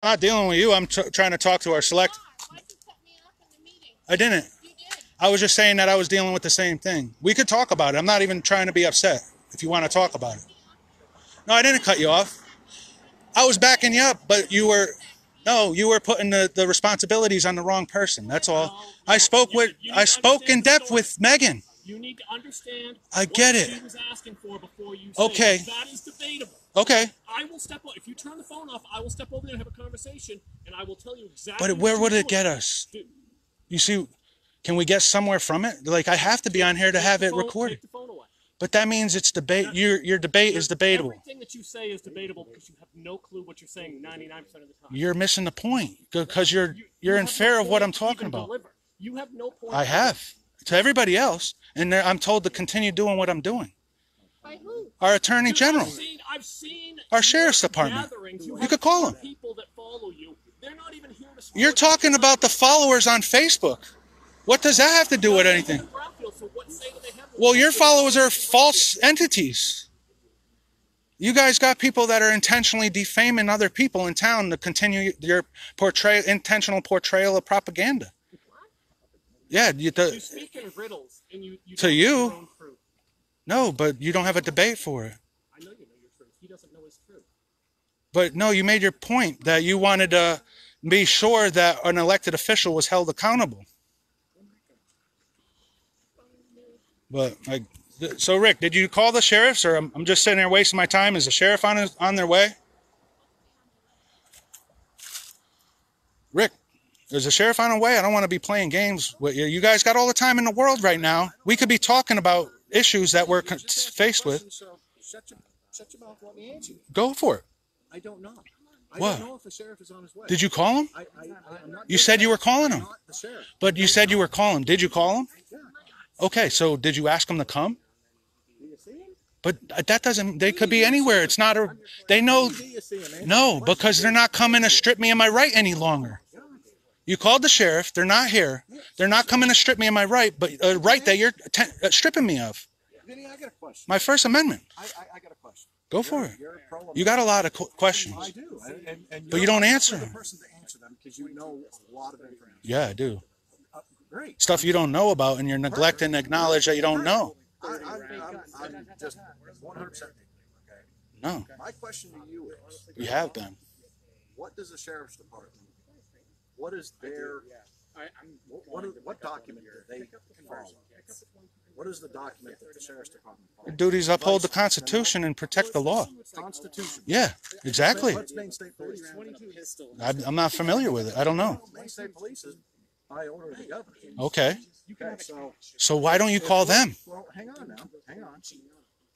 I'm not dealing with you. I'm trying to talk to our select. Why'd you cut me off in the meeting? I didn't. You did. I was just saying that I was dealing with the same thing. We could talk about it. I'm not even trying to be upset if you want to talk about it. No, I didn't cut you off. I was backing you up, but you were putting the responsibilities on the wrong person. That's all. I spoke in depth with Megan. You need to understand I get it. What she was asking for before you say Okay. that is debatable. Okay. I will step up. If you turn the phone off, I will step over there and have a conversation, and I will tell you exactly. But where would it get us? You see, can we get somewhere from it? Like, I have to be on here to have it recorded. Take the phone away. But that means it's debate. Your debate is debatable. Everything that you say is debatable because you have no clue what you're saying 99% of the time. You're missing the point because you're in fear of what I'm talking about. You have no point. I have to everybody else, and I'm told to continue doing what I'm doing. By who? Our Attorney General, I've seen our Sheriff's Department. You could call them. People that follow you, they're not even here to. You're talking about the followers on Facebook. What does that have to do with anything? Well, your followers are false entities. You guys got people that are intentionally defaming other people in town to continue your intentional portrayal of propaganda. Yeah, you speak in riddles, and you to you. No, but you don't have a debate for it. I know you know your truth. He doesn't know his truth. But no, you made your point that you wanted to be sure that an elected official was held accountable. But so Rick, did you call the sheriffs, or I'm just sitting there wasting my time? Is the sheriff on their way? Rick, is the sheriff on the way? I don't want to be playing games with you. You guys got all the time in the world right now. We could be talking about issues that we're faced with. Shut your mouth. Let me answer you. Go for it. I don't know. I what? don't know if the sheriff is on his way. Did you call him? You said you were calling him. Not the sheriff. But you said you were calling him. Did you call him? Yeah. Okay, so did you ask him to come? Do you see him? But that doesn't, they could be anywhere. It's not a, they know, no, because they're not coming to strip me of my right any longer. You called the sheriff. They're not here. They're not coming to strip me of my right, but a right that you're stripping me of. Vinny, I got a question. My First Amendment. I got a question. Go for it. You got a lot of questions. I do. And but you don't answer them. You're the person to answer them because you know a lot of information. Yeah, I do. Great. Stuff you don't know about, and you're neglecting to acknowledge that you don't know. I'm just 100%. No. My question to you is, You have been. what does the sheriff's department, what is their, what document do they follow? What is the document that the sheriff's department follows? Your duty is to uphold the Constitution and protect the law. Constitution. Yeah, exactly. What's Maine State Police? I'm not familiar with it. I don't know. Maine State Police is by order of the governor. Okay. Okay, So why don't you call them? well, hang on now. Hang on.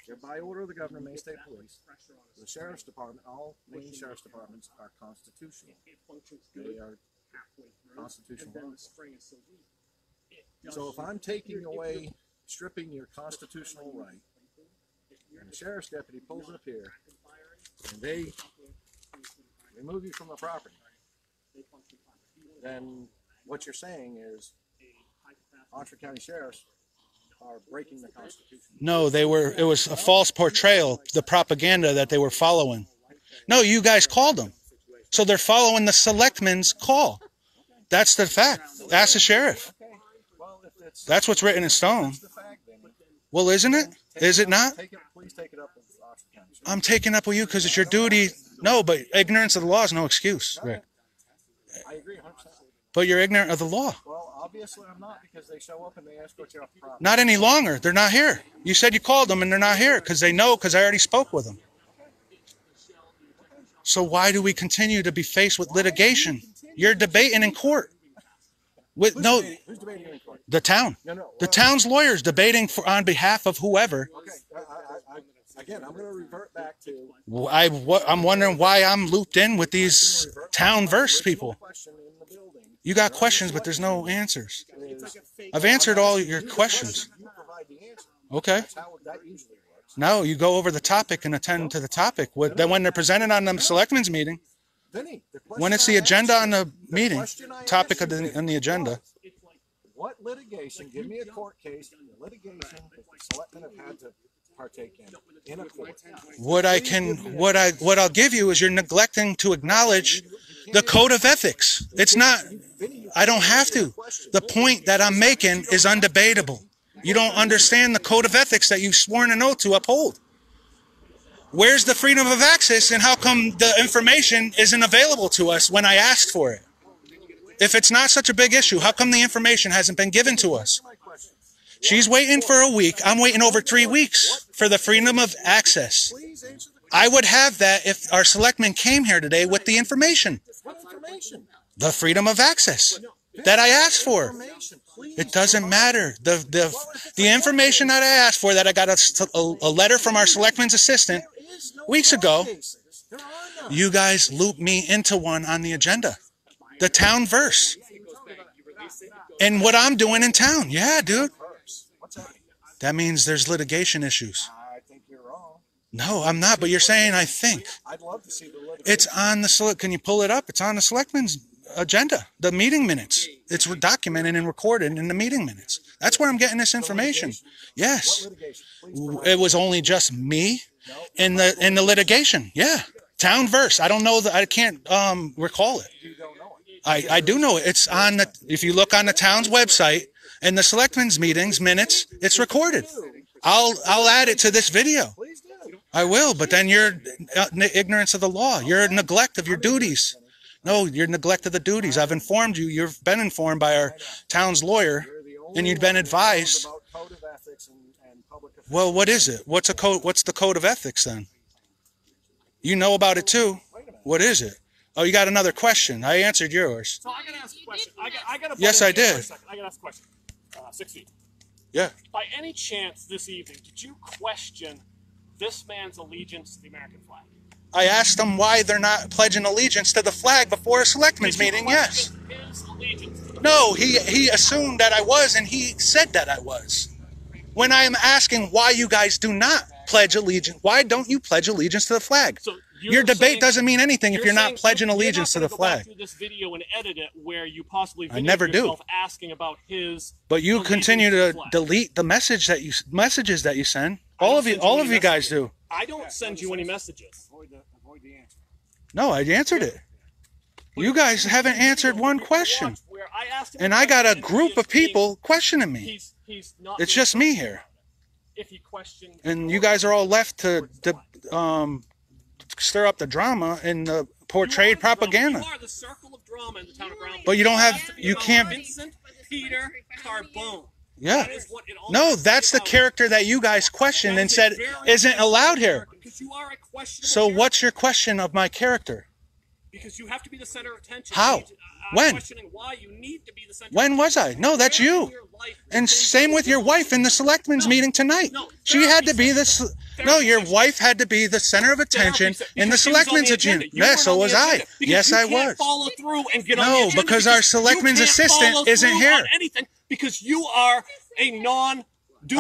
They're by order of the governor, Maine State Police. The sheriff's department, all Maine sheriff's departments are constitutional. They are constitutional laws. So if I'm taking away, stripping your constitutional right, and the sheriff's deputy pulls up here, and they remove you from the property, then what you're saying is Oxford County sheriffs are breaking the Constitution. No, it was a false portrayal, the propaganda that they were following. No, you guys called them. So they're following the selectmen's call. That's the fact. Ask the sheriff. That's what's written in stone. Well, isn't it? Is it not? Please take it up with Oxford County Sheriff. I'm taking up with you because it's your duty. No, but ignorance of the law is no excuse, Rick. I agree 100%. But you're ignorant of the law. Well, obviously I'm not, because they show up and they escort you off the property. Not any longer. They're not here. You said you called them and they're not here because they know, because I already spoke with them. So why do we continue to be faced with litigation? You're debating in court. With Who's debating in court? The town. The town's lawyers debating on behalf of whoever. Okay, again, I'm going to revert back to... I'm wondering why I'm looped in with these town verse people. You got questions, but there's no answers. I've answered all your questions. Okay. No, you go over the topic and attend to the topic. Then when they're presented on the selectmen's meeting, when it's the agenda on the meeting, topic on the agenda. What litigation, give me a court case, litigation that the selectmen have had to partake in a court. What I'll give you is you're neglecting to acknowledge the code of ethics. It's not, I don't have to. The point that I'm making is undebatable. You don't understand the code of ethics that you've sworn an oath to uphold. Where's the freedom of access, and how come the information isn't available to us when I asked for it? If it's not such a big issue, how come the information hasn't been given to us? She's waiting for a week. I'm waiting over 3 weeks for the freedom of access. I would have that if our selectmen came here today with the information. What information? The freedom of access that I asked for. It doesn't matter. The information that I asked for, that I got a letter from our selectman's assistant weeks ago, you guys looped me into one on the agenda. The town verse. And what I'm doing in town. Yeah, dude. That means there's litigation issues. I think you're wrong. No, I'm not, but you're saying I think. I'd love to see the litigation. It's on the can you pull it up? It's on the selectmen's agenda, the meeting minutes. It's documented and recorded in the meeting minutes. That's where I'm getting this information. Yes. What litigation? Please provide. It was only just me in the litigation. Yeah. Town verse. I don't know I can't recall it. You don't know it. I do know it. It's on if you look on the town's website and the selectmen's meetings minutes, it's recorded. I'll add it to this video. Please do. I will, but then you're ignorance of the law. You're neglect of your duties. No, you're neglect of the duties. I've informed you. You've been informed by our town's lawyer, You're the only and you've been one that advised. knows about code of ethics and public affairs. Well, what is it? What's the code of ethics then? You know about it too. Wait a minute. What is it? Oh, you got another question. I answered yours. So I gotta ask a question. I gotta. Yes, I did. I gotta ask a question. 6 feet. Yeah. By any chance this evening, did you question this man's allegiance to the American flag? I asked them why they're not pledging allegiance to the flag before a selectmen's Did you meeting. Yes. question his allegiance to the No, he assumed that I was, and he said that I was. When I am asking why you guys do not pledge allegiance, why don't you pledge allegiance to the flag? So Your debate saying- doesn't mean anything if you're not saying pledging you're allegiance to not the gonna go back flag. through this video and edit it where you possibly I never do. yourself asking about his. But you allegiance continue to to the flag. delete the messages that you send. I don't All of send you any you guys messages. do. I don't send you any messages. Avoid the answer. No, I answered it. You guys haven't answered one question. Where I asked him And I got a question, group he is of people questioning me. He's not. It's being just me here. If he questioned. And you guys are all left to stir up the drama and the portrayed propaganda. You are the circle of drama in the town of Brownfield. But you don't have, It has to be you about can't, Vincent Peter Carbone. yeah. That is what it all No, has to that's be the about. character that you guys questioned That and is a said very isn't allowed here. Because you are a questionable So character. what's your question of my character? Because you have to be the center of attention. How? I'm When? questioning why you need to be the center. When of was I? No, that's Where in you. your life And did same with your wife in the selectmen's meeting tonight. No, She had to be therapy the no, your wife had to be the center of attention in the Because she was on selectmen's the agenda. You Yeah, weren't so on the was I. agenda. Because Yes, you I can't was. follow through and get on No, the agenda because our selectmen's you can't assistant follow isn't through here. on anything because you are a non-doer.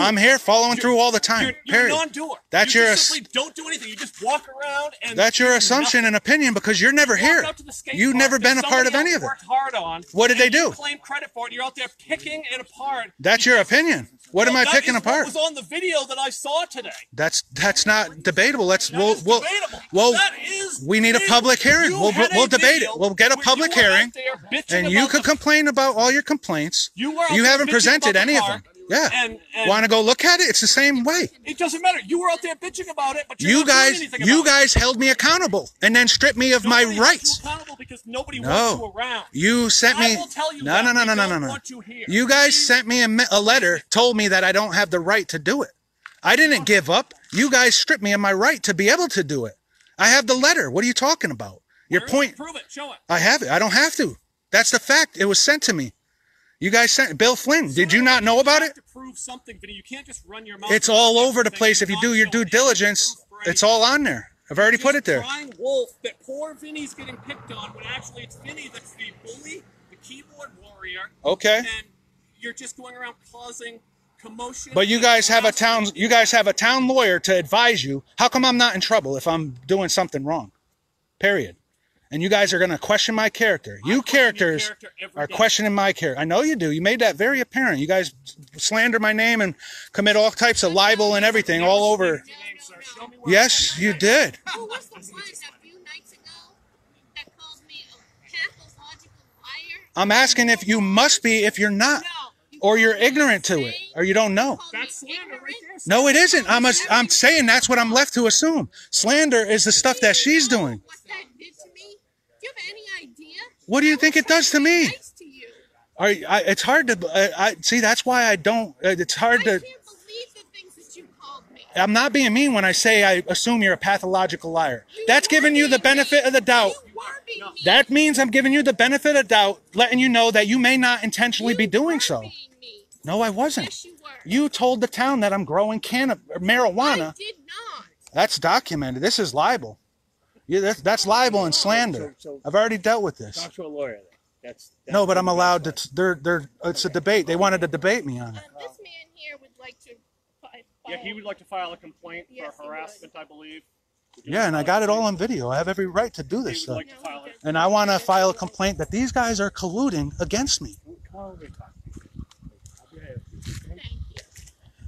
I'm here following through all the time. You're a Period. non-doer. That's you your just simply don't do anything. You just walk around and That's your do assumption nothing. and opinion because you're never Walk here. out to the skate You've park never that been a part of somebody any else of it. worked hard on. What did they and you do? claim credit for it. You're out there picking it apart. That's your opinion. What am I That picking is apart? What was on the video that I saw today. That's not debatable. Let's That is debatable. That is we need a debatable. public hearing. You We'll had a debate video it. We'll get a where public you were out hearing, there bitching and you about could the- complain about all your complaints. You were out You there haven't bitching presented about the any of car, them. Yeah. and Want to go look at it? It's the same way. it doesn't matter. You were out there bitching about it, but you're You not doing guys, anything you about it. guys held me accountable and then stripped me of my Nobody wants rights. you accountable because nobody No. wants you around. You sent me. I will tell you No, that. no, no, We no, no, don't no, no. want you here. You guys sent me a letter, told me that I don't have the right to do it. I didn't give up. You guys stripped me of my right to be able to do it. I have the letter. What are you talking about? Your Where is it? point. Prove it. Show it. I have it. I don't have to. That's the fact. It was sent to me. You guys sent Bill Flynn. Did you not know about You it? have to prove something, Vinny. You can't just run your mouth. It's off all and over the say place. you If you not do your show due any diligence, proof for it's anything. all on there. I've already put it there. Crying wolf that poor Vinny's getting picked on when actually it's Vinny that's the bully, the keyboard warrior. Okay. And you're just going around causing commotion. But you and guys have a harassment. town lawyer to advise you. How come I'm not in trouble if I'm doing something wrong? Period. And you guys are going to question my character. You characters are questioning my character. I know you do. You made that very apparent. You guys slander my name and commit all types of libel and everything all over. Yes, you did. Who was the one a few nights ago that called me a pathological liar? I'm asking if you must be, if you're not, or you're ignorant to it, or you don't know. That's slander right there. No, it isn't. I'm saying that's what I'm left to assume. Slander is the stuff that she's doing. What that did to me? Do you have any idea? What do you think it does to me? Nice to you. It's hard to see. That's why I don't. It's hard I to. can't believe the things that you called me. I'm not being mean when I say I assume you're a pathological liar. That's giving you the benefit of the doubt. You were being mean. That means I'm giving you the benefit of doubt, letting you know that you may not intentionally be doing so. Being mean. No, I wasn't. Yes, you were. You told the town that I'm growing marijuana. I did not. That's documented. This is libel. Yeah, that's libel and slander. I've already dealt with this. Talk to a lawyer. That's No, but I'm allowed to. It's a debate. They wanted to debate me on it. This man here would like to file. Yeah, he would like to file a complaint Yes, for he harassment, I believe. Yeah, and I got it all on video. I have every right to do He this would stuff. like to file it. And I want to file a complaint that these guys are colluding against me. Thank you.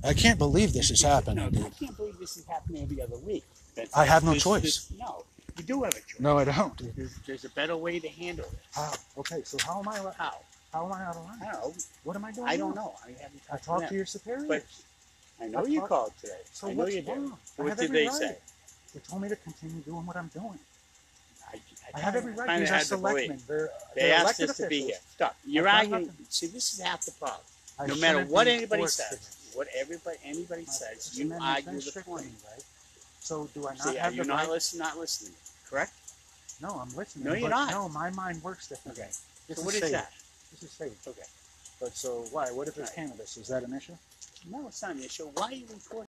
I can't believe this is happening, I dude. can't believe this is happening every other week. I have no choice. No, you do have a choice. No, I don't. There's a better way to handle it. How? Okay, so how am I? How? How am I out of line? I don't know. What am I doing? I don't wrong? know. I haven't I talked talked to to them. your superiors. But I know I you talked- called today. So I know what's you did. wrong? I What have did every they right. say? They told me to continue doing what I'm doing. I kinda- have every right. kinda These are had to believe. selectmen. They're They asked elected us to be officials. here. Stop. You're I've done arguing. nothing. See, this is half the problem. I No matter shouldn't what be anybody forced to says, this. what anybody says, It's you amendment argue very the strict point. to me, right? So do I not See, are have you the not right? not listening? Correct? No, I'm listening. No, you're but not. No, my mind works differently. Okay. This So what is safe. that? This is safe. Okay. But so why? What if it's Right. cannabis? Is that an issue? No, it's not an issue. Why are you recording?